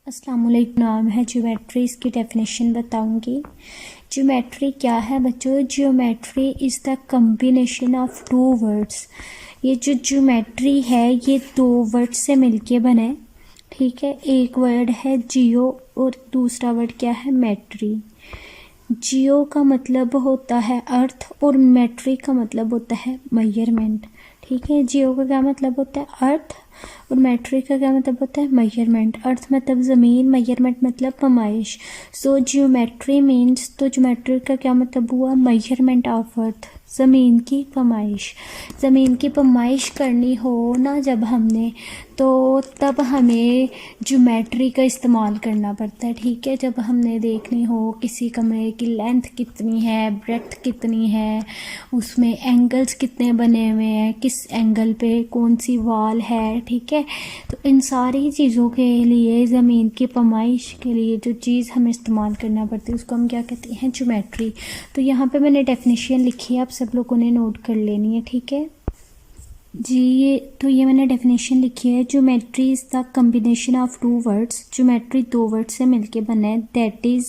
अस्सलामुअलैकुम। नाम है ज्योमेट्री। इसकी डेफिनेशन बताऊंगी। ज्योमेट्री क्या है बच्चों? Geometry is the combination of two words. ये जो ज्योमेट्री है ये दो वर्ड से मिलके बना है, ठीक है। एक वर्ड है जियो और दूसरा वर्ड क्या है? मेट्री। जियो का मतलब होता है अर्थ और मेट्री का मतलब होता है मेजरमेंट, ठीक है। जियो का क्या मतलब होता है? अर्थ, और मेट्रिक का क्या मतलब होता है? मेजरमेंट। अर्थ मतलब ज़मीन, मेजरमेंट मतलब पैमाइश। सो जियोमेट्री मीन्स, तो ज्योमेट्री का क्या मतलब हुआ? मेजरमेंट ऑफ अर्थ, ज़मीन की पैमाइश। ज़मीन की पैमाइश करनी हो ना जब हमने, तो तब हमें ज्योमेट्री का इस्तेमाल करना पड़ता है, ठीक है। जब हमने देखनी हो किसी कमरे की लेंथ कितनी है, ब्रेड्थ कितनी है, उसमें एंगल्स कितने बने हुए हैं, किस एंगल पे कौन सी वॉल है, ठीक है। तो इन सारी चीज़ों के लिए, ज़मीन की पैमाइश के लिए जो चीज़ हमें इस्तेमाल करना पड़ती है उसको हम क्या कहते हैं? ज्योमेट्री। तो यहाँ पे मैंने डेफिनेशन लिखी है, आप सब लोगों ने नोट कर लेनी है, ठीक है जी। ये मैंने डेफिनेशन लिखी है। Geometry is the combination of two words. Geometry दो वर्ड से मिलके बना है, दैट इज़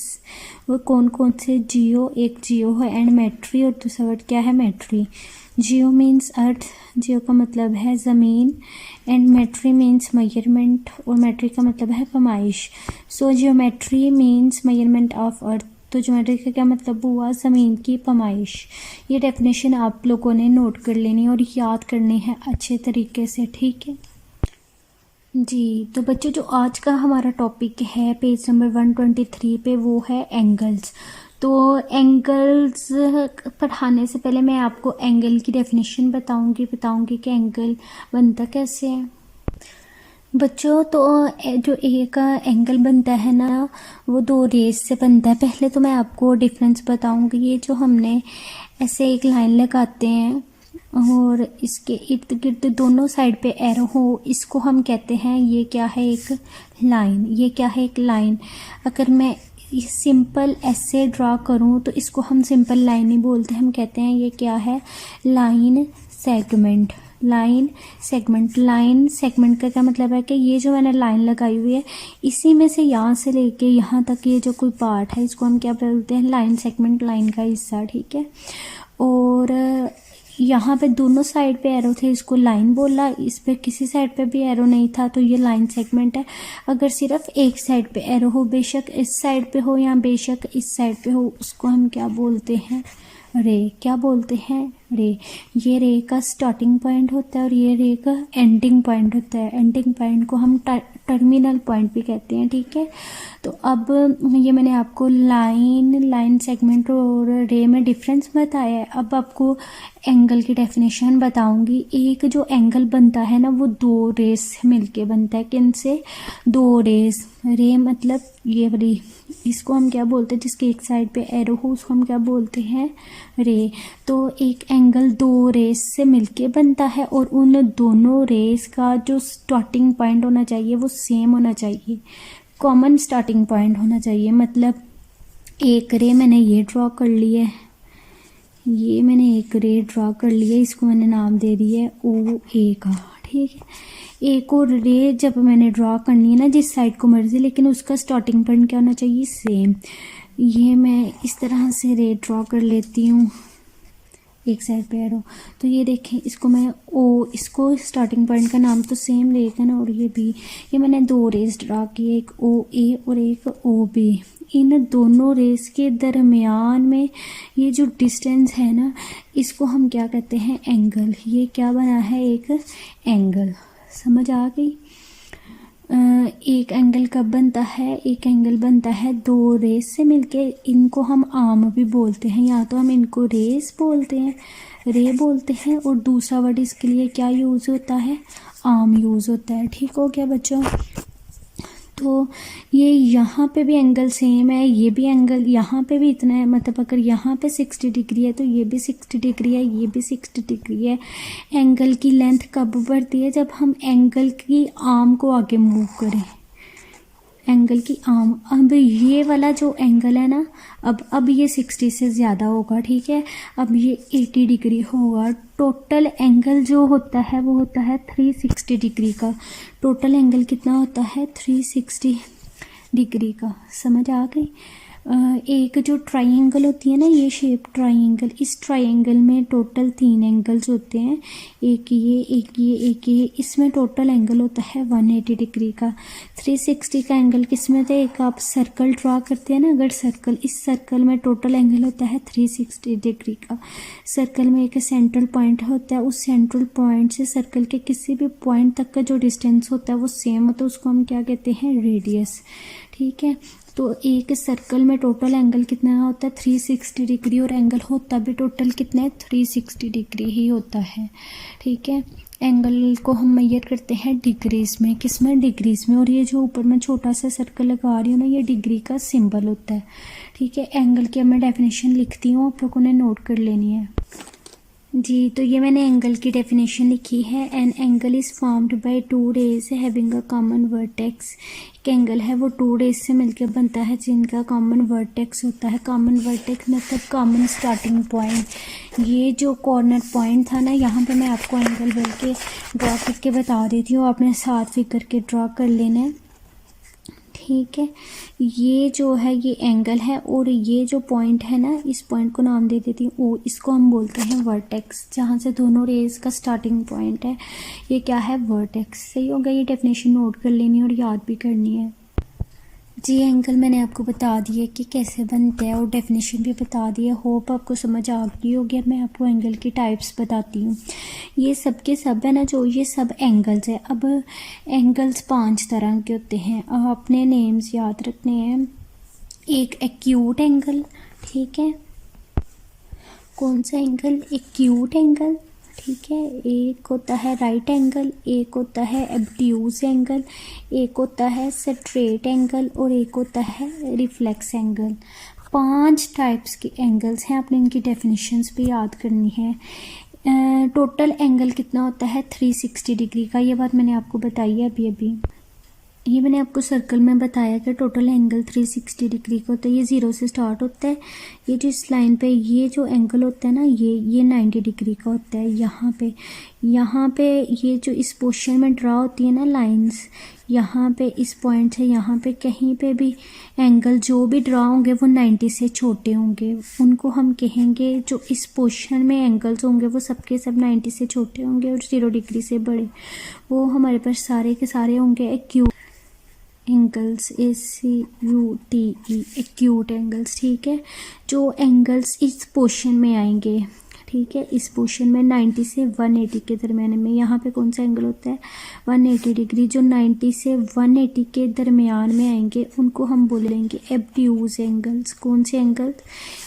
वो कौन कौन से? जियो, एक जियो है, एंड मेट्री, और दूसरा वर्ड क्या है? मेट्री। जियो मीन्स अर्थ, जियो का मतलब है ज़मीन, एंड मेट्री मीन्स मेजरमेंट, और मेट्री का मतलब है पैमाइश। So geometry means measurement of earth. तो ज्योमेट्री का क्या मतलब हुआ? ज़मीन की पैमाइश। ये डेफिनेशन आप लोगों ने नोट कर लेनी और याद करनी है अच्छे तरीके से, ठीक है जी। तो बच्चों जो आज का हमारा टॉपिक है पेज नंबर 123 पे, वो है एंगल्स। तो एंगल्स पढ़ाने से पहले मैं आपको एंगल की डेफिनेशन बताऊंगी कि एंगल बनता कैसे है बच्चों। तो जो एक एंगल बनता है ना, वो दो रेस से बनता है। पहले तो मैं आपको डिफरेंस बताऊंगी। ये जो हमने ऐसे एक लाइन लगाते हैं और इसके इर्द गिर्द दोनों साइड पे एरो हो, इसको हम कहते हैं, ये क्या है? एक लाइन। ये क्या है? एक लाइन। अगर मैं सिंपल ऐसे ड्रा करूं तो इसको हम सिंपल लाइन ही बोलते हैं, हम कहते हैं ये क्या है? Line segment. Line segment. Line segment का क्या मतलब है कि ये जो मैंने लाइन लगाई हुई है, इसी में से यहाँ से लेके यहाँ तक ये जो कोई पार्ट है, इसको हम क्या बोलते हैं? लाइन सेगमेंट, लाइन का हिस्सा, ठीक है। और यहाँ पे दोनों साइड पे एरो थे, इसको लाइन बोला। इस पे किसी साइड पे भी एरो नहीं था, तो ये लाइन सेगमेंट है। अगर सिर्फ एक साइड पे एरो हो, बेशक इस साइड पे हो या बेशक इस साइड पे हो, उसको हम क्या बोलते हैं? रे। क्या बोलते हैं? रे। ये रे का स्टार्टिंग पॉइंट होता है और ये रे का एंडिंग पॉइंट होता है। एंडिंग पॉइंट को हम टर्मिनल पॉइंट भी कहते हैं, ठीक है। तो अब ये मैंने आपको लाइन सेगमेंट और रे में डिफरेंस बताया है। अब आपको एंगल की डेफिनेशन बताऊंगी। एक जो एंगल बनता है ना, वो दो रेस से मिलके बनता है। किन से? दो रेस। रे मतलब ये वाली, इसको हम क्या बोलते हैं? जिसके एक साइड पे एरो हो उसको हम क्या बोलते हैं? रे। तो एक एंगल दो रेस से मिलके बनता है और उन दोनों रेस का जो स्टार्टिंग पॉइंट होना चाहिए वो सेम होना चाहिए, कॉमन स्टार्टिंग पॉइंट होना चाहिए। मतलब एक रे मैंने ये ड्रॉ कर ली है, ये मैंने एक रे ड्रॉ कर ली है, इसको मैंने नाम दे दिया है ओ ए का, ठीक है। एक और रे जब मैंने ड्रॉ करनी है ना, जिस साइड को मर्जी, लेकिन उसका स्टार्टिंग पॉइंट क्या होना चाहिए? सेम। ये मैं इस तरह से रे ड्रॉ कर लेती हूँ, एक साइड पे एरो। तो ये देखें, इसको मैं ओ, इसको स्टार्टिंग पॉइंट का नाम तो सेम रहेगा ना, और ये भी। ये मैंने दो रेस ड्रा की है, एक ओ ए और एक ओ बी। इन दोनों रेस के दरमियान में ये जो डिस्टेंस है ना, इसको हम क्या कहते हैं? एंगल। ये क्या बना है? एक एंगल। समझ आ गई? एक एंगल कब बनता है? एक एंगल बनता है दो रेस से मिलके। इनको हम आर्म भी बोलते हैं, या तो हम इनको रेस बोलते हैं, रे बोलते हैं, और दूसरा वर्ड इसके लिए क्या यूज़ होता है? आर्म यूज़ होता है। ठीक हो गया बच्चों? तो ये यहाँ पे भी एंगल सेम है, ये भी एंगल यहाँ पे भी इतना है। मतलब अगर यहाँ पे 60 डिग्री है तो ये भी 60 डिग्री है, ये भी 60 डिग्री है। एंगल की लेंथ कब बढ़ती है? जब हम एंगल की आर्म को आगे मूव करें। एंगल की आर्म, अब ये वाला जो एंगल है ना, अब ये 60 से ज़्यादा होगा, ठीक है। अब ये 80 डिग्री होगा। टोटल एंगल जो होता है वो होता है 360 डिग्री का। टोटल एंगल कितना होता है? 360। डिग्री का। समझ आ गई। एक जो ट्राइंगल होती है ना, ये शेप ट्राइंगल, इस ट्राइंगल में टोटल 3 एंगल्स होते हैं, एक ये, एक ये, एक ये। इसमें टोटल एंगल होता है 180 डिग्री का। 360 का एंगल किस में होता है? एक आप सर्कल ड्रा करते हैं ना, अगर सर्कल, इस सर्कल में टोटल एंगल होता है 360 डिग्री का। सर्कल में एक सेंट्रल पॉइंट होता है, उस सेंट्रल पॉइंट से सर्कल के किसी भी पॉइंट तक का जो डिस्टेंस होता है वो सेम होता है, उसको हम क्या कहते हैं? रेडियस। ठीक है, तो एक सर्कल में टोटल एंगल कितना होता है? 360 डिग्री, और एंगल होता भी टोटल कितना है? 360 डिग्री ही होता है। ठीक है, एंगल को हम मेजर करते हैं डिग्रीज में। किस में? डिग्रीज में। और ये जो ऊपर मैं छोटा सा सर्कल लगा रही हूँ ना, ये डिग्री का सिंबल होता है। ठीक है, एंगल की मैं डेफिनेशन लिखती हूँ, आप लोगों ने नोट कर लेनी है जी। तो ये मैंने एंगल की डेफिनेशन लिखी है। An angle is formed by 2 rays having a common vertex. एक एंगल है वो 2 रेज से मिलकर बनता है जिनका कॉमन वर्टेक्स होता है। कॉमन वर्टेक्स मतलब कॉमन स्टार्टिंग पॉइंट। ये जो कॉर्नर पॉइंट था ना, यहाँ पे मैं आपको एंगल बल्कि ड्रा करके बता देती हूँ, आपने साथ फिगर के ड्रा कर लेना है। ठीक है, ये जो है ये एंगल है, और ये जो पॉइंट है ना, इस पॉइंट को नाम दे देती हूँ ओ, इसको हम बोलते हैं वर्टेक्स, जहाँ से दोनों रेज का स्टार्टिंग पॉइंट है। ये क्या है? वर्टेक्स। सही होगा, ये डेफिनेशन नोट कर लेनी है और याद भी करनी है जी। एंगल मैंने आपको बता दिया कि कैसे बनते हैं, और डेफिनेशन भी बता दिया। होप आपको समझ आ गई होगी। अब मैं आपको एंगल की टाइप्स बताती हूँ। ये सब के सब है ना, जो ये सब एंगल्स है। अब एंगल्स 5 तरह के होते हैं, आपने नेम्स याद रखने हैं। एक एक्यूट एंगल, ठीक है, कौन सा एंगल? Acute angle. ठीक है, एक होता है राइट एंगल, एक होता है एब्ट्यूज एंगल, एक होता है स्ट्रेट एंगल, और एक होता है रिफ्लेक्स एंगल। 5 टाइप्स के एंगल्स हैं, आपने इनकी डेफिनेशंस भी याद करनी है। टोटल एंगल कितना होता है? 360 डिग्री का। ये बात मैंने आपको बताई है अभी। ये मैंने आपको सर्कल में बताया कि टोटल एंगल 360 डिग्री का होता है। ये 0 से स्टार्ट होता है। ये जो इस लाइन पे ये जो एंगल होता है ना, ये 90 डिग्री का होता है। यहाँ पे ये जो इस पोर्शन में ड्रा होती है ना लाइंस, यहाँ पे इस पॉइंट से यहाँ पे कहीं पे भी एंगल जो भी ड्रा होंगे वो 90 से छोटे होंगे, उनको हम कहेंगे, जो इस पोर्शन में एंगल्स होंगे वो सबके सब 90 से छोटे होंगे और 0 डिग्री से बड़े, वो हमारे पास सारे के सारे होंगे acute angles. ACUTE, acute angles. ठीक है, जो एंगल्स इस पोर्शन में आएंगे, ठीक है, इस पोर्शन में 90 से 180 के दरमियान में, यहाँ पे कौन सा एंगल होता है? 180 डिग्री। जो 90 से 180 के दरमियान में आएंगे उनको हम बोलेंगे एब्ट्यूज एंगल्स। कौन से एंगल्स?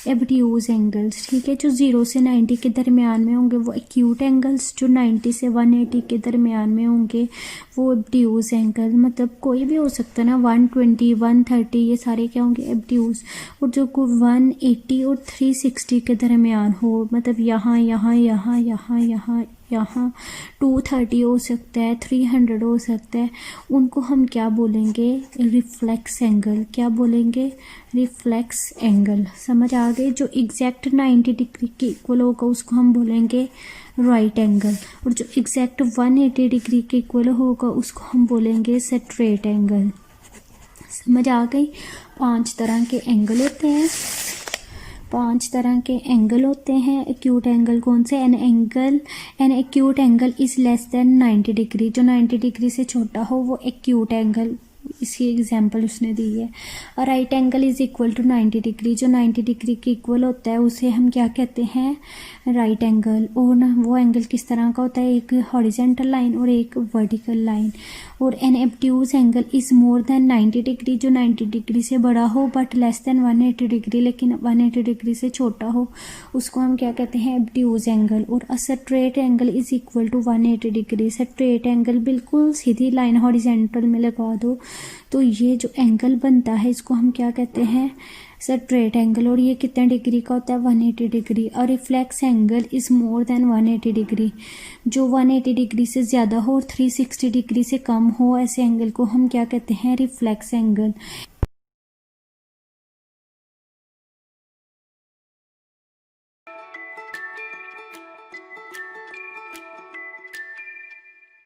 एब्ट्यूज एंगल्स। ठीक है, जो 0 से 90 के दरमियान में होंगे वो एक्यूट एंगल्स, जो 90 से 180 के दरमियान में होंगे वो एब्ट्यूज एंगल। मतलब कोई भी हो सकता है ना, 120, 130, ये सारे क्या होंगे? एब्ट्यूज। और जो कोई 180 और 360 के दरमियान हो, मतलब यहाँ 230 हो सकता है, 300 हो सकता है, उनको हम क्या बोलेंगे? Reflex angle. क्या बोलेंगे? Reflex angle. समझ आ गए? जो एग्जैक्ट 90 डिग्री के इक्वल होगा उसको हम बोलेंगे राइट एंगल, और जो एग्जैक्ट 180 डिग्री के इक्वल होगा उसको हम बोलेंगे स्ट्रेट एंगल। समझ आ गई? 5 तरह के एंगल होते हैं। 5 तरह के एंगल होते हैं। एक्यूट एंगल कौन से? An acute angle is less than 90 degree. जो 90 डिग्री से छोटा हो वो एक्यूट एंगल, इसकी एग्जांपल उसने दी है। और right angle is equal to 90 degree. जो 90 डिग्री के इक्वल होता है उसे हम क्या कहते हैं? Right angle. और ना वो एंगल किस तरह का होता है? एक हॉरिजेंटल लाइन और एक वर्टिकल लाइन। और an obtuse angle is more than 90 degree. जो 90 डिग्री से बड़ा हो बट लेस देन 180 डिग्री, लेकिन 180 डिग्री से छोटा हो, उसको हम क्या कहते हैं? Obtuse angle. और a straight angle is equal to 180 degree. Straight angle बिल्कुल सीधी लाइन हॉरिजेंटल में लगा दो तो ये जो एंगल बनता है इसको हम क्या कहते हैं? Straight angle. और ये कितने डिग्री का होता है? 180 डिग्री। और reflex angle is more then 180 degree. जो 180 डिग्री से ज़्यादा हो और 360 डिग्री से कम हो, ऐसे एंगल को हम क्या कहते हैं? Reflex angle.